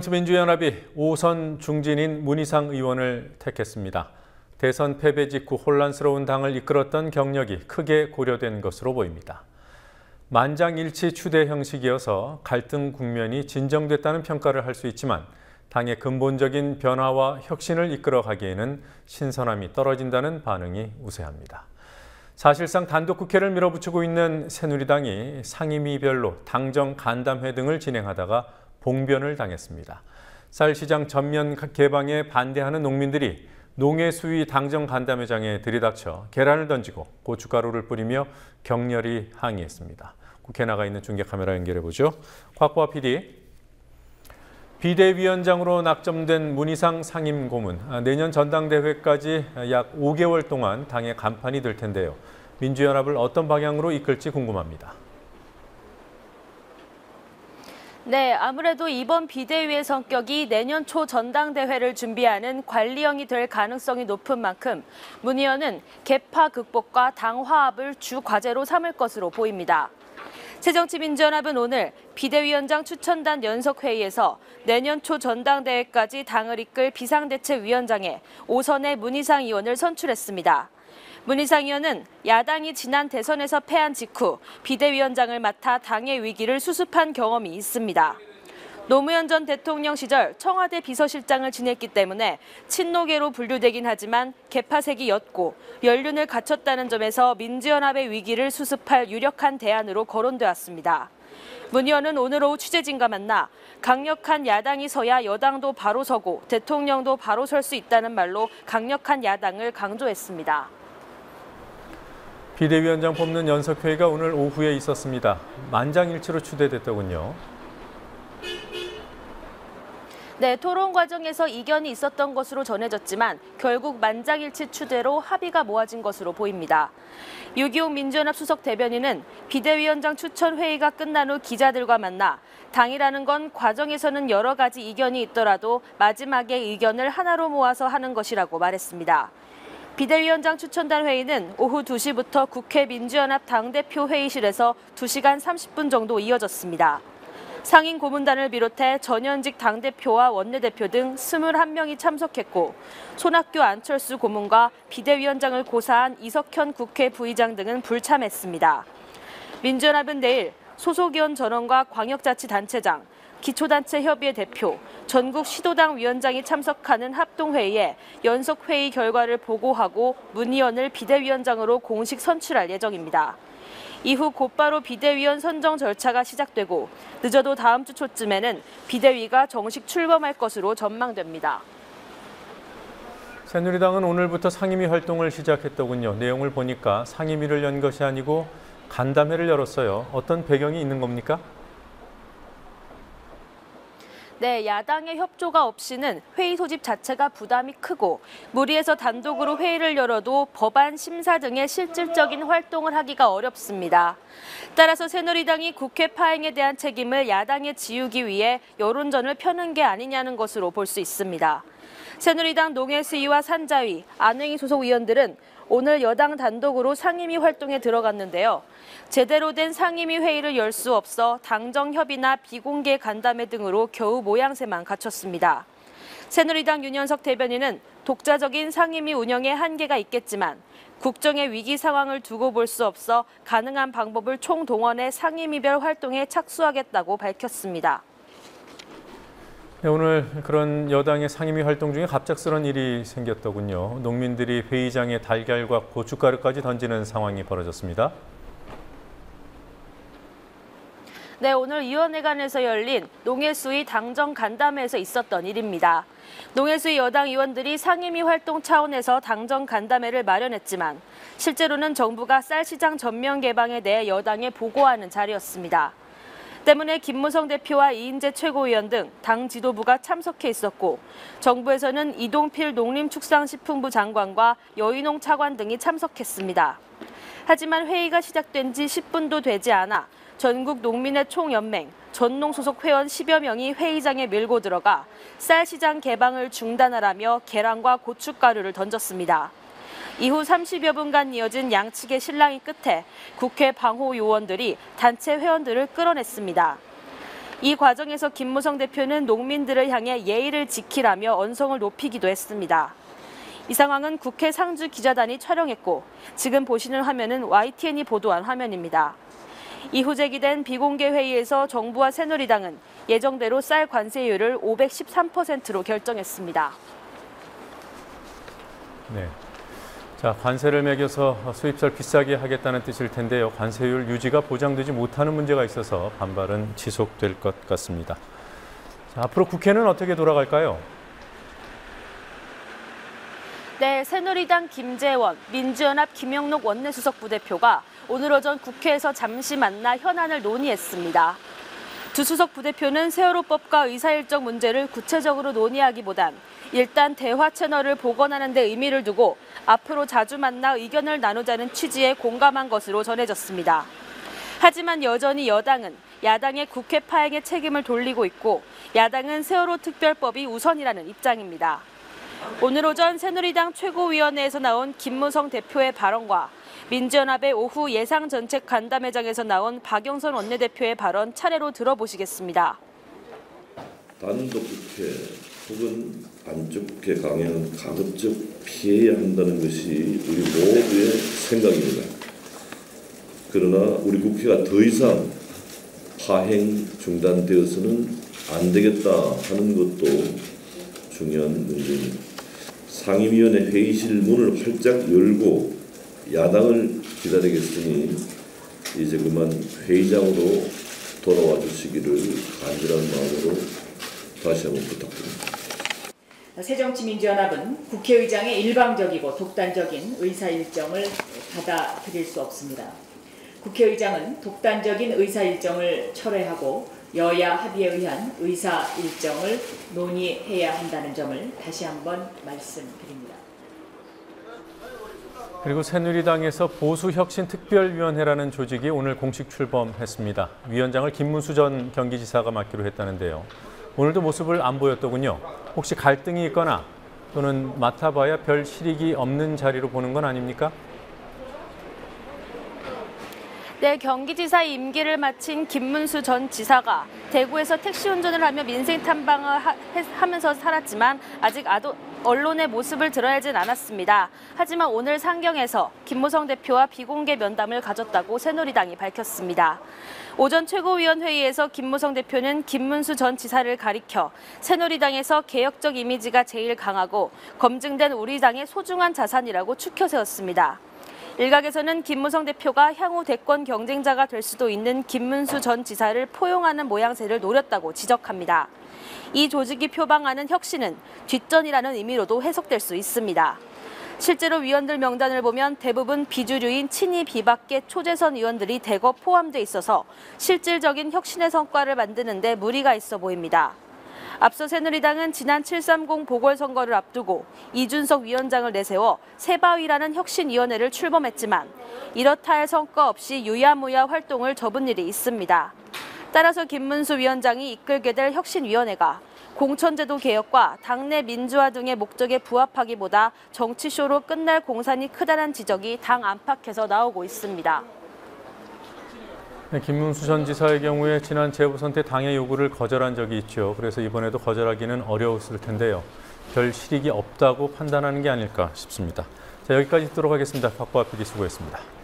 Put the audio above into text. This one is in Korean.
민주연합이 5선 중진인 문희상 의원을 택했습니다. 대선 패배 직후 혼란스러운 당을 이끌었던 경력이 크게 고려된 것으로 보입니다. 만장일치 추대 형식이어서 갈등 국면이 진정됐다는 평가를 할 수 있지만 당의 근본적인 변화와 혁신을 이끌어가기에는 신선함이 떨어진다는 반응이 우세합니다. 사실상 단독 국회를 밀어붙이고 있는 새누리당이 상임위별로 당정 간담회 등을 진행하다가 봉변을 당했습니다. 쌀시장 전면 개방에 반대하는 농민들이 농해수위 당정 간담회장에 들이닥쳐 계란을 던지고 고춧가루를 뿌리며 격렬히 항의했습니다. 국회 나가 있는 중계 카메라 연결해 보죠. 곽보아 PD. 비대위원장으로 낙점된 문희상 상임고문, 내년 전당대회까지 약 5개월 동안 당의 간판이 될 텐데요. 민주연합을 어떤 방향으로 이끌지 궁금합니다. 네, 아무래도 이번 비대위의 성격이 내년 초 전당대회를 준비하는 관리형이 될 가능성이 높은 만큼 문 의원은 계파 극복과 당 화합을 주 과제로 삼을 것으로 보입니다. 새정치민주연합은 오늘 비대위원장 추천단 연석회의에서 내년 초 전당대회까지 당을 이끌 비상대책위원장에 5선의 문희상 의원을 선출했습니다. 문희상 의원은 야당이 지난 대선에서 패한 직후 비대위원장을 맡아 당의 위기를 수습한 경험이 있습니다. 노무현 전 대통령 시절 청와대 비서실장을 지냈기 때문에 친노계로 분류되긴 하지만 개파색이 옅고 연륜을 갖췄다는 점에서 민주연합의 위기를 수습할 유력한 대안으로 거론돼 왔습니다. 문 의원은 오늘 오후 취재진과 만나 강력한 야당이 서야 여당도 바로 서고 대통령도 바로 설 수 있다는 말로 강력한 야당을 강조했습니다. 비대위원장 뽑는 연석회의가 오늘 오후에 있었습니다. 만장일치로 추대됐더군요. 네, 토론 과정에서 이견이 있었던 것으로 전해졌지만 결국 만장일치 추대로 합의가 모아진 것으로 보입니다. 유기용 민주연합 수석 대변인은 비대위원장 추천 회의가 끝난 후 기자들과 만나 당이라는 건 과정에서는 여러 가지 이견이 있더라도 마지막에 의견을 하나로 모아서 하는 것이라고 말했습니다. 비대위원장 추천단 회의는 오후 2시부터 국회 민주연합 당대표 회의실에서 2시간 30분 정도 이어졌습니다. 상임 고문단을 비롯해 전현직 당대표와 원내대표 등 21명이 참석했고 손학규 안철수 고문과 비대위원장을 고사한 이석현 국회 부의장 등은 불참했습니다. 민주연합은 내일 소속위원 전원과 광역자치단체장, 기초단체협의회 대표, 전국 시도당 위원장이 참석하는 합동회의에 연석회의 결과를 보고하고 문 의원을 비대위원장으로 공식 선출할 예정입니다. 이후 곧바로 비대위원 선정 절차가 시작되고 늦어도 다음 주 초쯤에는 비대위가 정식 출범할 것으로 전망됩니다. 새누리당은 오늘부터 상임위 활동을 시작했더군요. 내용을 보니까 상임위를 연 것이 아니고 간담회를 열었어요. 어떤 배경이 있는 겁니까? 네, 야당의 협조가 없이는 회의 소집 자체가 부담이 크고 무리해서 단독으로 회의를 열어도 법안 심사 등의 실질적인 활동을 하기가 어렵습니다. 따라서 새누리당이 국회 파행에 대한 책임을 야당에 지우기 위해 여론전을 펴는 게 아니냐는 것으로 볼 수 있습니다. 새누리당 농해수위와 산자위, 안행위 소속 의원들은 오늘 여당 단독으로 상임위 활동에 들어갔는데요. 제대로 된 상임위 회의를 열 수 없어 당정 협의나 비공개 간담회 등으로 겨우 모양새만 갖췄습니다. 새누리당 윤현석 대변인은 독자적인 상임위 운영에 한계가 있겠지만 국정의 위기 상황을 두고 볼 수 없어 가능한 방법을 총동원해 상임위별 활동에 착수하겠다고 밝혔습니다. 네, 오늘 그런 여당의 상임위 활동 중에 갑작스런 일이 생겼더군요. 농민들이 회의장에 달걀과 고춧가루까지 던지는 상황이 벌어졌습니다. 네, 오늘 위원회관에서 열린 농해수위 당정 간담회에서 있었던 일입니다. 농해수위 여당 의원들이 상임위 활동 차원에서 당정 간담회를 마련했지만 실제로는 정부가 쌀시장 전면 개방에 대해 여당에 보고하는 자리였습니다. 때문에 김무성 대표와 이인재 최고위원 등 당 지도부가 참석해 있었고 정부에서는 이동필 농림축산식품부 장관과 여인홍 차관 등이 참석했습니다. 하지만 회의가 시작된 지 10분도 되지 않아 전국 농민의 총연맹, 전농 소속 회원 10여 명이 회의장에 밀고 들어가 쌀시장 개방을 중단하라며 계란과 고춧가루를 던졌습니다. 이후 30여 분간 이어진 양측의 실랑이 끝에 국회 방호 요원들이 단체 회원들을 끌어냈습니다. 이 과정에서 김무성 대표는 농민들을 향해 예의를 지키라며 언성을 높이기도 했습니다. 이 상황은 국회 상주 기자단이 촬영했고 지금 보시는 화면은 YTN이 보도한 화면입니다. 이후 제기된 비공개 회의에서 정부와 새누리당은 예정대로 쌀 관세율을 513%로 결정했습니다. 네. 자, 관세를 매겨서 수입쌀 비싸게 하겠다는 뜻일 텐데요. 관세율 유지가 보장되지 못하는 문제가 있어서 반발은 지속될 것 같습니다. 자, 앞으로 국회는 어떻게 돌아갈까요? 네, 새누리당 김재원, 민주연합 김영록 원내수석 부대표가 오늘 오전 국회에서 잠시 만나 현안을 논의했습니다. 두 수석 부대표는 세월호법과 의사일정 문제를 구체적으로 논의하기보단 일단 대화 채널을 복원하는 데 의미를 두고 앞으로 자주 만나 의견을 나누자는 취지에 공감한 것으로 전해졌습니다. 하지만 여전히 여당은 야당의 국회 파행의 책임을 돌리고 있고 야당은 세월호 특별법이 우선이라는 입장입니다. 오늘 오전 새누리당 최고위원회에서 나온 김무성 대표의 발언과 민주연합의 오후 예상정책 간담회장에서 나온 박영선 원내대표의 발언 차례로 들어보시겠습니다. 단독국회 혹은 반쪽국회 강행은 가급적 피해야 한다는 것이 우리 모두의 생각입니다. 그러나 우리 국회가 더 이상 파행 중단되어서는 안 되겠다 하는 것도 중요한 문제입니다. 상임위원회 회의실 문을 활짝 열고 야당을 기다리겠으니 이제 그만 회의장으로 돌아와 주시기를 간절한 마음으로 다시 한번 부탁드립니다. 새정치민주연합은 국회의장의 일방적이고 독단적인 의사 일정을 받아들일 수 없습니다. 국회의장은 독단적인 의사 일정을 철회하고 여야 합의에 의한 의사 일정을 논의해야 한다는 점을 다시 한번 말씀드립니다. 그리고 새누리당에서 보수혁신특별위원회라는 조직이 오늘 공식 출범했습니다. 위원장을 김문수 전 경기지사가 맡기로 했다는데요. 오늘도 모습을 안 보였더군요. 혹시 갈등이 있거나 또는 맡아봐야 별 실익이 없는 자리로 보는 건 아닙니까? 네, 경기지사 임기를 마친 김문수 전 지사가 대구에서 택시 운전을 하며 민생 탐방을 하면서 살았지만 아직 언론의 모습을 드러내진 않았습니다. 하지만 오늘 상경에서 김무성 대표와 비공개 면담을 가졌다고 새누리당이 밝혔습니다. 오전 최고위원회의에서 김무성 대표는 김문수 전 지사를 가리켜 새누리당에서 개혁적 이미지가 제일 강하고 검증된 우리 당의 소중한 자산이라고 추켜 세웠습니다. 일각에서는 김무성 대표가 향후 대권 경쟁자가 될 수도 있는 김문수 전 지사를 포용하는 모양새를 노렸다고 지적합니다. 이 조직이 표방하는 혁신은 뒷전이라는 의미로도 해석될 수 있습니다. 실제로 위원들 명단을 보면 대부분 비주류인 친이 비박계 초재선 의원들이 대거 포함돼 있어서 실질적인 혁신의 성과를 만드는 데 무리가 있어 보입니다. 앞서 새누리당은 지난 7.30 보궐선거를 앞두고 이준석 위원장을 내세워 새바위라는 혁신위원회를 출범했지만 이렇다 할 성과 없이 유야무야 활동을 접은 일이 있습니다. 따라서 김문수 위원장이 이끌게 될 혁신위원회가 공천제도 개혁과 당내 민주화 등의 목적에 부합하기보다 정치쇼로 끝날 공산이 크다는 지적이 당 안팎에서 나오고 있습니다. 네, 김문수 전 지사의 경우에 지난 재보선 때 당의 요구를 거절한 적이 있죠. 그래서 이번에도 거절하기는 어려웠을 텐데요. 별 실익이 없다고 판단하는 게 아닐까 싶습니다. 자, 여기까지 듣도록 하겠습니다. 박보아 PD 수고했습니다.